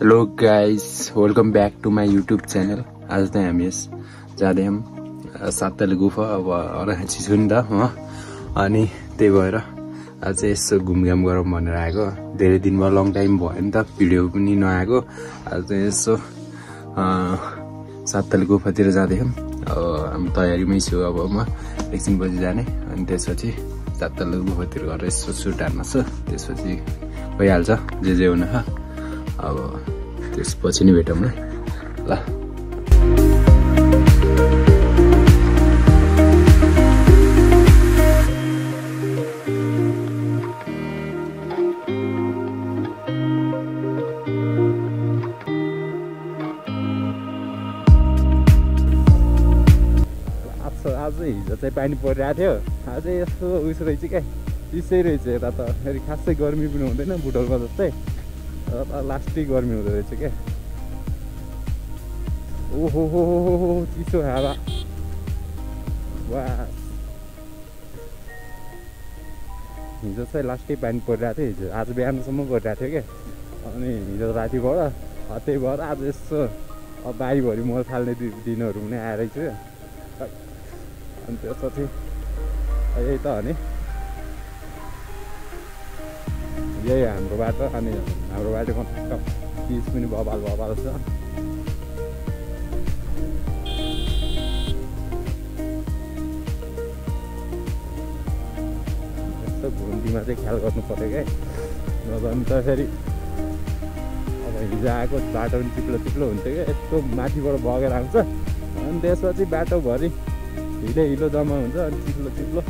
Hello guys, welcome back to my YouTube channel. आज चाहिँ हामी जाँदै सातल गुफा। अब अराची छु नि त म, अनि त्यही भएर आज चाहिँ यसो घुमघाम गरौँ भनेर आएको। धेरै दिनमा लङ टाइम भयो नि त, भिडियो पनि नआएको। आज चाहिँ यसो सातल गुफातिर जाँदैछौँ। अब तयारीमै छु। अब म एकछिनपछि जाने, अनि त्यसपछि सातल गुफातिर गएर यसो सुट हान्नु छ। त्यसपछि भइहाल्छ जे हुन। अब त्यसपछि नै भेटौँ न ल। आज हिजो चाहिँ पानी परिरहेको थियो। आज यस्तो उस रहेछ क्या, चिसै रहेछ। यता त फेरि खासै गर्मी पनि हुँदैन बुटोलमा जस्तै, लास्टै गर्मी हुँदो रहेछ क्या। ओहो हो चिसो हावा। वा हिजो चाहिँ लास्टै पानी परिरहेको थियो। हिजो आज बिहानसम्म परिरहेको थियो क्या। अनि हिजो रातिबाट त्यही भएर आज यसो बारीभरि मल फाल्ने दिनहरू पनि आएर चाहिँ। अनि त्यसपछि यही त हो नि, यही हाम्रो बाटो। अनि हाम्रो बाटोमा चिज पनि बबाल छ। यस्तो घुम्तीमा चाहिँ ख्याल गर्नु पऱ्यो क्या। नभए त फेरि अब हिजो आएको बाटो पनि चिप्लो हुन्थ्यो क्या। यस्तो माथिबाट बगेर आउँछ, अनि त्यसपछि बाटोभरि हिलो जम्मा हुन्छ, अनि चिप्लो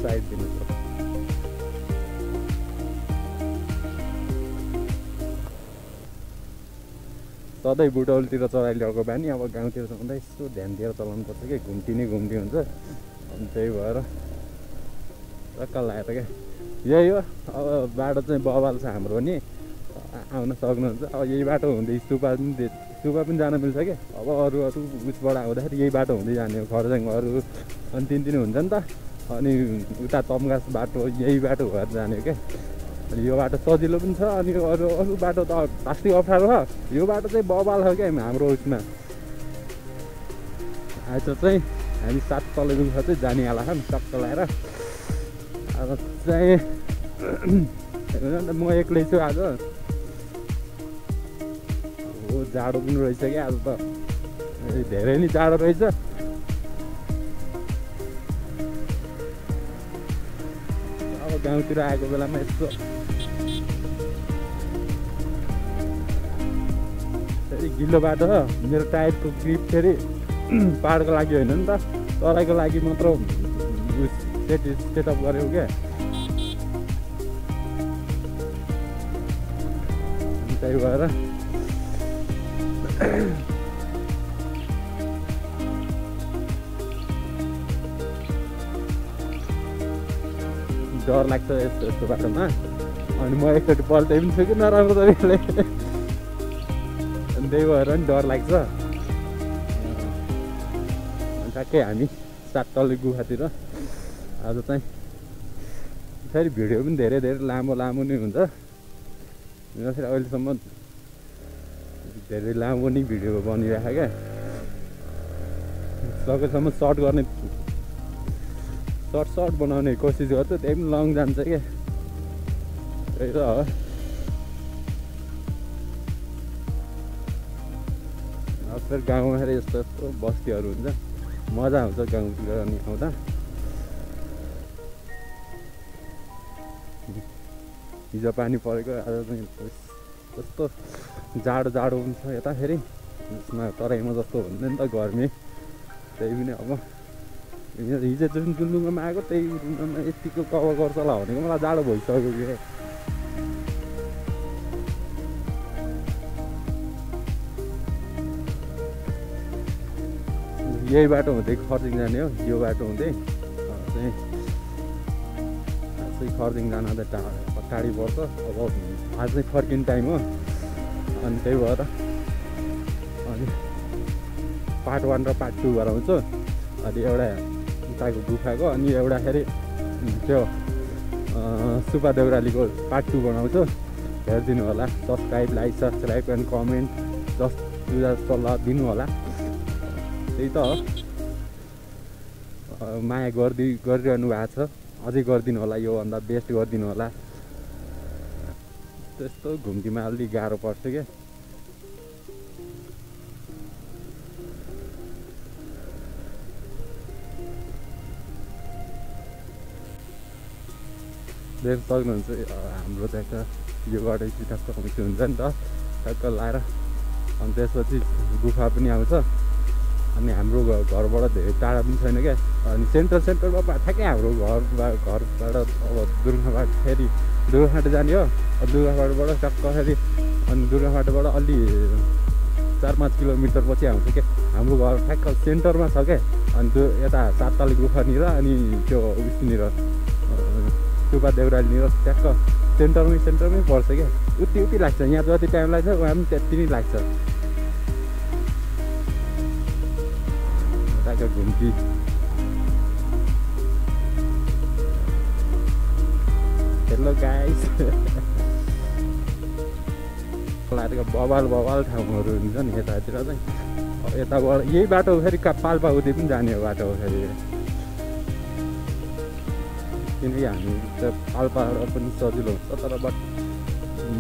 साइड दिनु छ। सधैँ बुटौलतिर चलाइ ल्याएको बानी अब गाउँतिर चलाउँदा यस्तो ध्यान दिएर चलाउनु पर्छ कि घुम्ती हुन्छ। अनि त्यही भएर टक्क लाग्यो क्या। यही हो, अब बाटो चाहिँ बबाल छ हाम्रो नि, आउन सक्नुहुन्छ। अब यही बाटो हुँदै स्तुपा पनि जान मिल्छ क्या। अब अरू उसबाट आउँदाखेरि यही बाटो हुँदै जाने हो, खरसाङहरू अनि तिन हुन्छ नि त। अनि उता तम्घास बाटो यही बाटो भएर जाने हो क्या। अनि यो बाटो सजिलो पनि छ, अनि अरू बाटो त खासै अप्ठ्यारो छ। यो बाटो चाहिँ बबाल छ क्या हाम्रो उसमा। आज चाहिँ हामी सातल गुफा चाहिँ जानेवाला छौँ टक्क लगाएर। अब चाहिँ म एक्लै छु आज। जाडो पनि रहेछ क्या आज त, धेरै नै जाडो रहेछ। अब गाउँतिर आएको बेलामा यस्तो फेरि गिलो बाटो छ। मेरो टायरको ग्रिप फेरि पाहाडको लागि होइन नि त, तराईको लागि मात्र सेटअप गरेको क्या। त्यही भएर डर लाग्छ यस्तो बाटोमा। अनि म एकचोटि पल्टै पनि छु कि नराम्रो तरिकाले, अनि त्यही भएर पनि डर लाग्छ। ठ्याक्कै हामी सातल गुफातिर आज चाहिँ फेरि भिडियो पनि धेरै लामो नै हुन्छ। फेरि अहिलेसम्म धेरै लामो नै भिडियो बनिरहेको क्या। सकेसम्म सर्ट बनाउने कोसिस गर्छु, त्यही पनि लङ जान्छ क्या। त्यही त हो। अब फेरि गाउँमा फेरि यस्तो बस्तीहरू हुन्छ, मजा आउँछ गाउँतिर अनि आउँदा। हिजो पानी परेको, आज चाहिँ कस्तो जाडो पनि छ यता। फेरि यसमा तराईमा जस्तो हुँदैन नि त गर्मी। त्यही पनि अब हिजो जुन ढुङ्गामा आएको त्यही ढुङ्गामा यतिको कभर गर्छ होला भनेको मलाई जाडो भइसक्यो कि। यही बाटो हुँदै खरसाङ जाने हो। यो बाटो हुँदै चाहिँ खरसाङ जान त टाढी पर्छ। अब आज चाहिँ फर्किने टाइम हो, अनि त्यही भएर अनि पार्ट 1 र पार्ट 2 गराउँछु। अनि एउटा उताको गुफाको, अनि एउटा फेरि त्यो सुब्बा देउरालीको पार्ट 2 बनाउँछु, हेरिदिनु होला। Subscribe, like, subscribe and comment just सल्लाह दिनु होला। त्यही त हो, माया गरिरहनु भएको छ, अझै गरिदिनु होला, योभन्दा बेस्ट गरिदिनु होला। त्यस्तो घुम्तीमा अलिक गाह्रो पर्छ क्या। देख्न सक्नुहुन्छ हाम्रो चाहिँ यो गरेपछि टक्क हुन्छ नि त, टक्क लाएर अनि त्यसपछि गुफा पनि आउँछ। अनि हाम्रो घरबाट धेरै टाढा पनि छैन क्या। अनि सेन्टरमा ठ्याक्कै हाम्रो घरबाट अब दुर्गाबाट फेरि दुर्गाहाट जाने हो। दुर्गाहाटबाट टक्क फेरि अनि दुर्गाहाटबाट अलि 4-5 किलोमिटर पछि आउँछ क्या हाम्रो घर, ठ्याक्क सेन्टरमा छ क्या। अनि त्यो यता सातताल गुफानिर अनि त्यो उयोनिर सुब्बा देउरालीनिर ट्याक्क सेन्टरमै पर्छ क्या। उति लाग्छ, यहाँ जति टाइम लाग्छ उहाँ पनि त्यति नै लाग्छ। ट्याक्क घुम्ती हेलो गाइस बवाल ठाउँहरू हुन्छ नि यतातिर चाहिँ। यताबाट यही बाटो फेरि पाल्पा उति पनि जाने बाटो हो फेरि, किनकि हामी त पाल्पाबाट पनि सजिलो हुन्छ। तर बट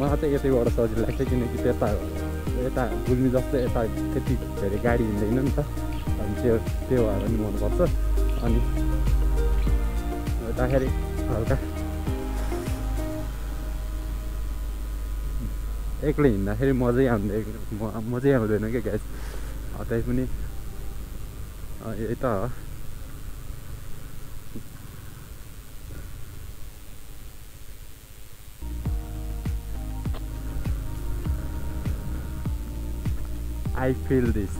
मलाई चाहिँ यतैबाट सजिलो लाग्छ, किनकि यता गुल्मी जस्तो यता त्यति धेरै गाडी हिँड्दैन नि त। अनि त्यो भएर पनि मनपर्छ। अनि यताखेरि हल्का एक्लै हिँड्दाखेरि मजै आउँदैन क्या ग्यास। त्यही पनि यही त हो। I feel this.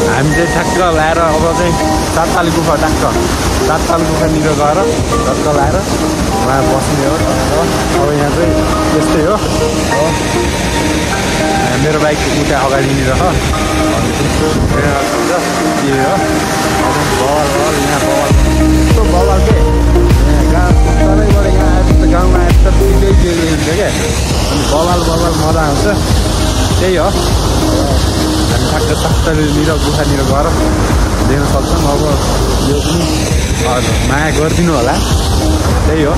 हामी चाहिँ ठ्याक्क लाएर अब चाहिँ सातताल गुफा सातताल गुफानिर गएर ठ्याक्क लाएर उहाँ बस्ने हो। अब यहाँ चाहिँ त्यस्तै हो। मेरो बाइक उता अगाडिनिर हो। अनि त्यस्तो के हो बवाल यहाँ यस्तो बवाल के गाउँ सबैबाट यहाँ आएर गाउँमा आएर त सिधै हुन्छ क्या। अनि बवाल मजा आउँछ। त्यही हो, हामी ठ्याक्क साततालनिर गुफानिर गएर देख्न सक्छौँ। अब यो पनि माया गरिदिनु होला। त्यही हो।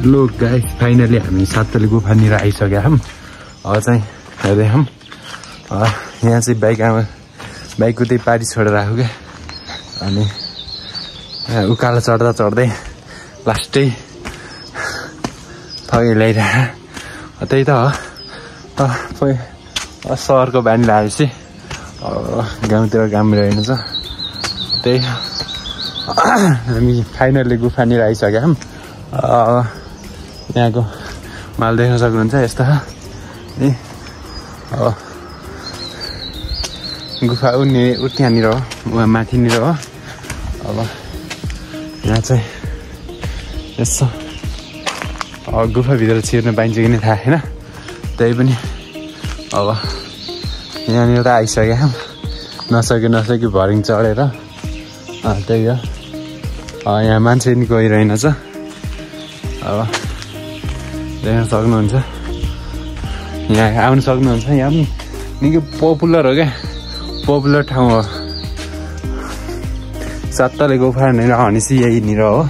लो गाइस फाइनली हामी सातले गुफानिर आइसक्या छौँ। अब चाहिँ हेर्दै छौँ। यहाँ चाहिँ बाइक उतै पारी छोडेर आएको क्या। अनि उकालो चढ्दा चढ्दै लास्टै थकै ल्याइरहेको त्यही त हो। सहरको बानी लागेपछि गाउँतिर काम रहेन छ त्यही। हामी फाइनल्ली गुफानिर आइसक्यौँ। यहाँको माल देख्न सक्नुहुन्छ यस्तो ए अब गुफा त्यहाँनिर हो उहाँ माथिनिर हो। अब यहाँ चाहिँ यसो गुफाभित्र छिर्न पाइन्छ कि नै थाहा छैन। त्यही पनि अब यहाँनिर त आइसक्यौँ। नसक्यो भरिङ चढेर त्यही हो। यहाँ मान्छे नि गइरहेन छ। अब देख्न सक्नुहुन्छ यहाँ आउनु सक्नुहुन्छ। यहाँ पनि निकै पपुलर हो क्या, पपुलर ठाउँ हो। सातले गुफानिर भनेपछि यहीँनिर हो।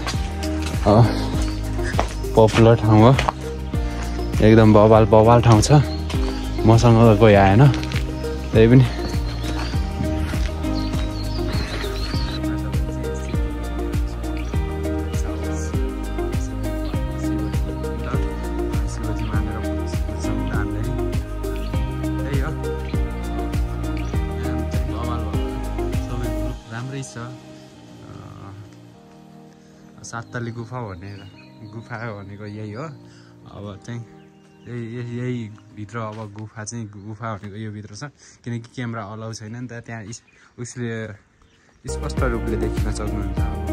पपुलर ठाउँ हो, एकदम बवाल ठाउँ छ। मसँग कोही आएन त्यही पनि। राम्रै छ। सातले गुफा भनेको यही हो। अब चाहिँ यही भित्र अब गुफा भनेको यो भित्र छ। किनकि क्यामेरा अलाउ छैन नि त त्यहाँ। उसले स्पष्ट रूपले देखिन सक्नुहुन्छ। अब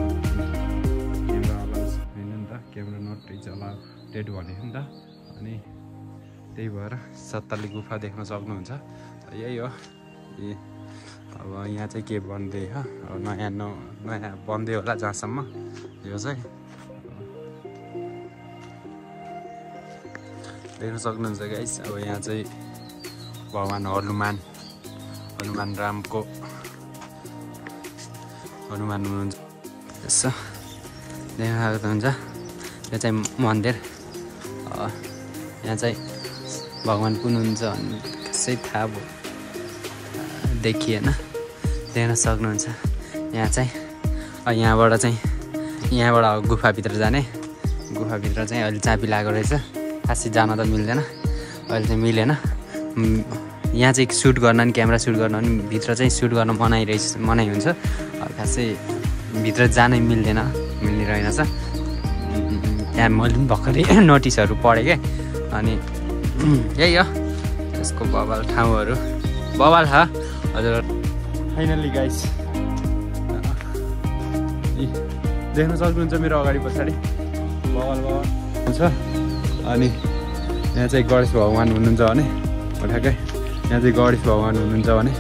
क्यामेरा अलाउ छैन नि त, क्यामेरा नट इज अलाउडेड भनेको नि त। अनि त्यही भएर सातले गुफा देख्न सक्नुहुन्छ। यही हो। अब यहाँ चाहिँ के बन्दै हो, अब नयाँ बन्दै होला जहाँसम्म। यो चाहिँ देख्न सक्नुहुन्छ गाइस। अब यहाँ चाहिँ भगवान् हनुमान रामको हनुमान हुनुहुन्छ। यसो देख्न सक्नुहुन्छ यो चाहिँ मन्दिर। यहाँ चाहिँ भगवान् कुन हुन्छ भन्ने त्यसै थाहा भयो देखिएन। देख्न सक्नुहुन्छ यहाँ चाहिँ यहाँबाट गुफाभित्र जाने। गुफाभित्र चाहिँ अहिले चाबी लागेको रहेछ। खासै जान त मिल्दैन, अहिले चाहिँ मिलेन। यहाँ चाहिँ सुट गर्न नि क्यामेरा सुट गर्न नि भित्र चाहिँ सुट गर्न मनाइ हुन्छ। खासै भित्र जानै मिल्ने रहेनछ। त्यहाँ मैले पनि भर्खरै नोटिसहरू पढेँ क्या। अनि यही हो यसको बवाल ठाउँहरू। बवाल छ हजुर। फाइनल्ली गाइस देख्न सक्नुहुन्छ मेरो अगाडि पछाडि बवाल हुन्छ। अनि यहाँ चाहिँ गणेश भगवान् हुनुहुन्छ भने ठ्याक्कै यहाँ चाहिँ गणेश भगवान् हुनुहुन्छ भने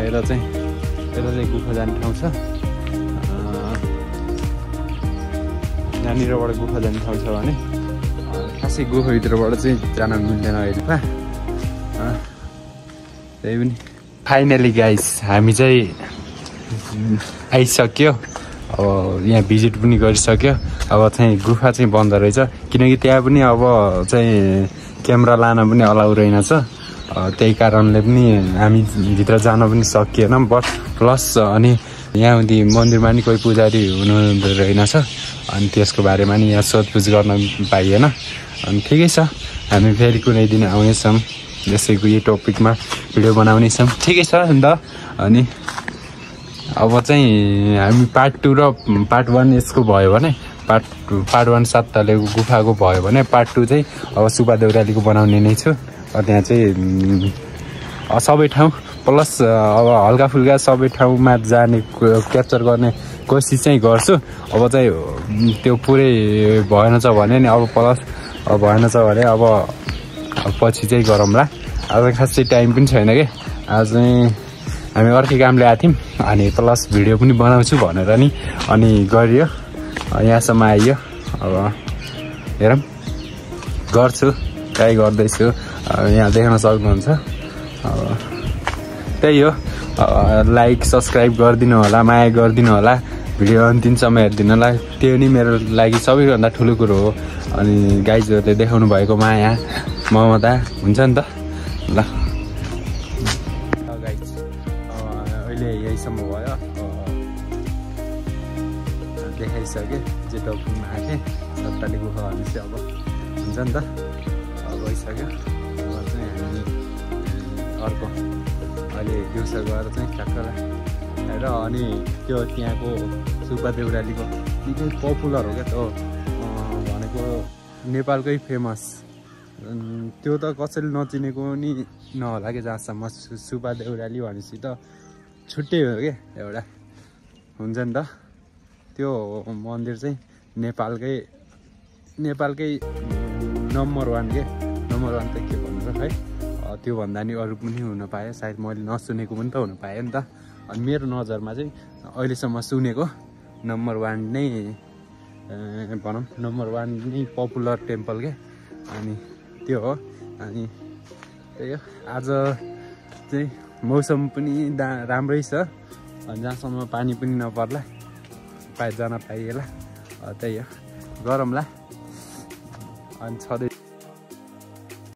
यता चाहिँ गुफा जाने ठाउँ छ। यहाँनिरबाट गुफा जाने ठाउँ छ भने खासै गुफाभित्रबाट चाहिँ जान मिल्दैन अहिले। त्यही पनि फाइनली गाइस हामी चाहिँ आइसक्यो। अब यहाँ भिजिट पनि गरिसक्यो। अब चाहिँ गुफा चाहिँ बन्द रहेछ किनकि त्यहाँ पनि अब चाहिँ क्यामेरा लान पनि अलाउ रहेनछ। त्यही कारणले पनि हामी भित्र जान पनि सकिएन। बट प्लस अनि यहाँ मन्दिरमा नि कोही पुजारी हुनु रहेनछ। अनि त्यसको बारेमा नि यहाँ सोधपुछ गर्न पाइएन। अनि ठिकै छ, हामी फेरि कुनै दिन आउनेछौँ यसैको यो टपिकमा भिडियो बनाउनेछौँ। ठिकै छ नि त। अनि अब चाहिँ हामी पार्ट 2 र पार्ट 1 यसको भयो भने पार्ट 1 सातले गुफाको भयो भने पार्ट 2 चाहिँ अब सुब्बा देउरालीको बनाउने नै छु। त्यहाँ चाहिँ सबै ठाउँ प्लस अब हल्का फुल्का सबै ठाउँमा जाने क्याप्चर गर्ने कोसिस चाहिँ गर्छु। अब चाहिँ त्यो पुरै भएन छ भने नि अब प्लस भएन छ भने अब पछि चाहिँ गरौँला। आज खासै टाइम पनि छैन कि। आज चाहिँ हामी अर्कै कामले आएको थियौँ। अनि प्लस भिडियो पनि बनाउँछु भनेर नि अनि गरियो यहाँसम्म आइयो। अब हेरौँ गर्छु, ट्राई गर्दैछु। यहाँ देख्न सक्नुहुन्छ। अब त्यही हो, लाइक सब्सक्राइब गरिदिनु होला, माया गरिदिनु होला, भिडियो अन्तिमसम्म हेरिदिनु होला। त्यो नि मेरो लागि सबैभन्दा ठुलो कुरो हो। अनि गाइजहरूले देखाउनु भएको माया ममता हुन्छ नि त ल गाइज अहिले यहीसम्म भयो देखाइसकेँ जेटोमा आँखेँ सत्ताली गुफा भनेपछि अब हुन्छ नि त गइसक्यो अब चाहिँ हामी अर्को अहिले दिउँसो गएर चाहिँ ठ्याक्क र अनि त्यो त्यहाँको सुब्बा देउरालीको निकै पपुलर हो क्या त्यो भनेको नेपालकै फेमस त्यो त कसैले नचिनेको नि नहोला कि जहाँसम्म सुब्बा देउराली भनेपछि त छुट्टै हो क्या एउटा हुन्छ नि त त्यो मन्दिर चाहिँ नेपालकै नम्बर 1 के नम्बर 1 त के भन्नु है त्योभन्दा नि अरू पनि हुन पायो सायद मैले नसुनेको पनि त हुन पाएँ नि त अनि मेरो नजरमा चाहिँ अहिलेसम्म सुनेको नम्बर 1 नै भनौँ नम्बर 1 नै पपुलर टेम्पल के अनि त्यो हो अनि त्यही हो आज चाहिँ मौसम पनि राम्रै छ अनि जहाँसम्म पानी पनि नपर्ला जान पाइएला त्यही हो गरमला अनि छँदै